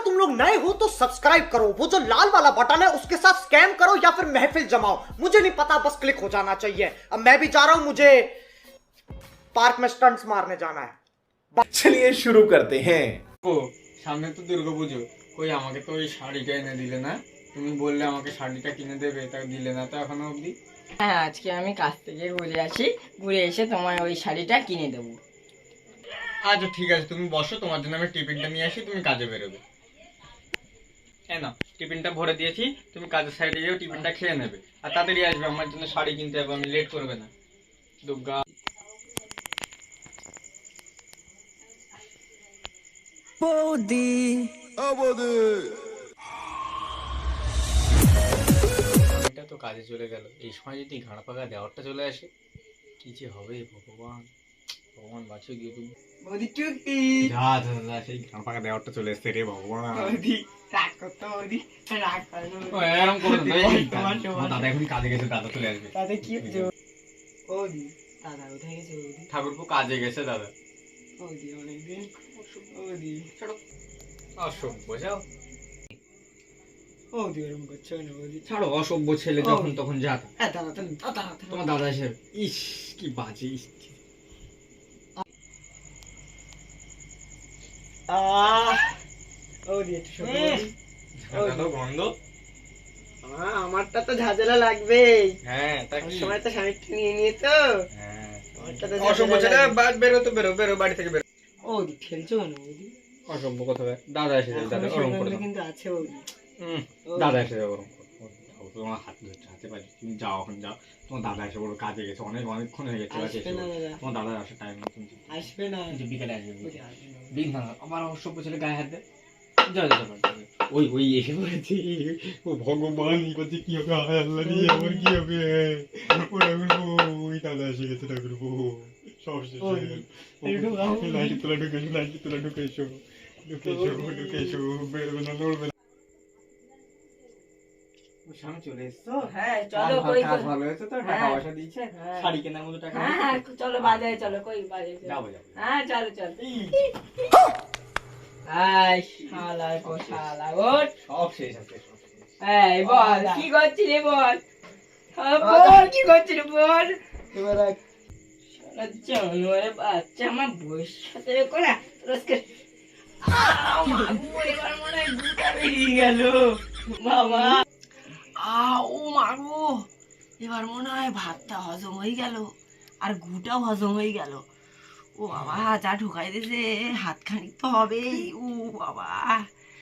तुम लोग नए हो तो सब्सक्राइब करो, वो जो लाल वाला बटन है उसके साथ स्कैम करो या फिर महफिल जमाओ, मुझे नहीं पता, बस क्लिक हो जाना चाहिए। अब मैं भी जा रहा हूं, मुझे पार्क में स्टंट्स मारने जाना है। चलिए शुरू करते हैं। ও সামনে তো দুর্গাপুজো, কই আমাকে তো ওই শাড়িটা এনে দিলে না। তুমি বললে আমাকে শাড়িটা কিনে দেবে, তা দিলে না তো এখনো অবধি। হ্যাঁ, আজকে আমি কাজ থেকে ঘুরে আসি, ঘুরে এসে তোমার ওই শাড়িটা কিনে দেবো। আচ্ছা ঠিক আছে, তুমি বসো, তোমার জন্য আমি টিফিনটা নিয়ে আসি, তুমি কাজে বেরোবে। হ্যাঁ না, টিফিনটা ভরে দিয়েছি, তুমি কাজের সাইডে গিয়েও টিফিনটা খেয়ে নেবে আর তাড়াতাড়ি আসবে, আমার জন্য শাড়ি কিনতে হবে, আমি লেট করবে না। দুর্গা এটা তো কাজে চলে গেল, এই সময় যদি ঘাড় পাকা দেওয়ারটা চলে আসে, কি যে হবে ভগবান, ভগবান বাঁচিয়ে দিয়ে তুমি। বৌদি চুক্তি। যা যা যা, সেই ঘাড় পাকা দেওয়ারটা চলে এসছে রে ভগবান। বৌদি রাগ করতো, বৌদি রাগ করো। ও এরকম করে না, এই তোমার আমার দাদা এখন কাজে গেছে, দাদা চলে আসবে। তাতে কি হচ্ছে? বৌদি দাদা কোথায় গেছে? বৌদি ঠাকুরপো কাজে গেছে দাদা। বৌদি অনেকদিন। বৌদি ছাড়ো, অসভ্য যাও, বৌদি ওরকম করছো না বৌদি। ছাড়ো, অসভ্য ছেলে যখন তখন যা। হ্যাঁ দাদা দাদা তোমার দাদা এসে, ইস কি বাজে, ইস। বৌদি একটু শোনো বৌদি। ঝাঁঝালো গন্ধ। আমারটা তো ঝাঁঝালা লাগবেই, হ্যাঁ তা কি, সময় তো স্বামীরটা নিয়ে নিয়ে তো হ্যাঁ আমারটা তো অসভ্য ঝাঁঝালা ছেলে, লাগবে। বেরো তো বেরো, বেরো বাড়ি থেকে বেরো। বৌদি খেলছো কেন বৌদি? অসভ্য কথা, দাদা এসে যাবে, দাদা এখনো ওরম করে সেগুলো দাও। কিন্তু আছে বৌদি। দাদা এসে যাবে, ওরম করো। তোমার হাত ধরছে, হাতে পারি, তুমি যাও এখন যাও, তোমার দাদা এসে বলো কাজে গেছে, অনেকক্ষণ হয়ে গেছে, আসবে না দাদা, তোমার দাদা আসার টাইম না, তুমি আসবে না। কিন্তু বিকেলে আসবে। বৌদি আসবে না। দিন না আমার অসভ্য ছেলে গায়ে হাত দেয়, যাও যাও যাও, ওই ওই এসে পড়েছে, ও ভগবান এই বলছে কি হবে, হায় আল্লাহ রে আমার কি হবে, ও ঠাকুরপো, ওই দাদা এসে গেছে, ঠাকুরপো সব শেষ হয়ে গেল। লাইট তোলা ঢুকেছো, লাইট তোলা ঢুকেছো, ঢুকেছো, বেরোবে না, নড়বে না। সামনে চলে এসছো, হ্যাঁ চলো, কই কাজ ভালো হয়েছে তো, টাকা হ্যাঁ। পয়সা দিচ্ছে, হ্যাঁ। শাড়ি কেনার মতো টাকা হ্যাঁ হ্যাঁ চলো বাজারে, চলো কই বাজারে চলো। যাবো যাবো। হ্যাঁ চলো চলো। আই শালা গো শালা ওঠ। সব শেষ আছে, সব শেষ। এই বল কি করছিস বল, বল কি করছিস বল। এবার শালা জানোয়ারের বাচ্চা, আমার বউয়ের সাথে করা আজকে আমার এবার মনে হয় গুটা বেরিয়ে গেল বাবা। ও মাগো, এবার মনে হয় ভাতটা হজম হয়ে গেল আর গুটাও হজম হয়ে গেল। ও বাবা, যা ঢুকাই দিয়েছে হাত খানিক তো হবেই। ও বাবা,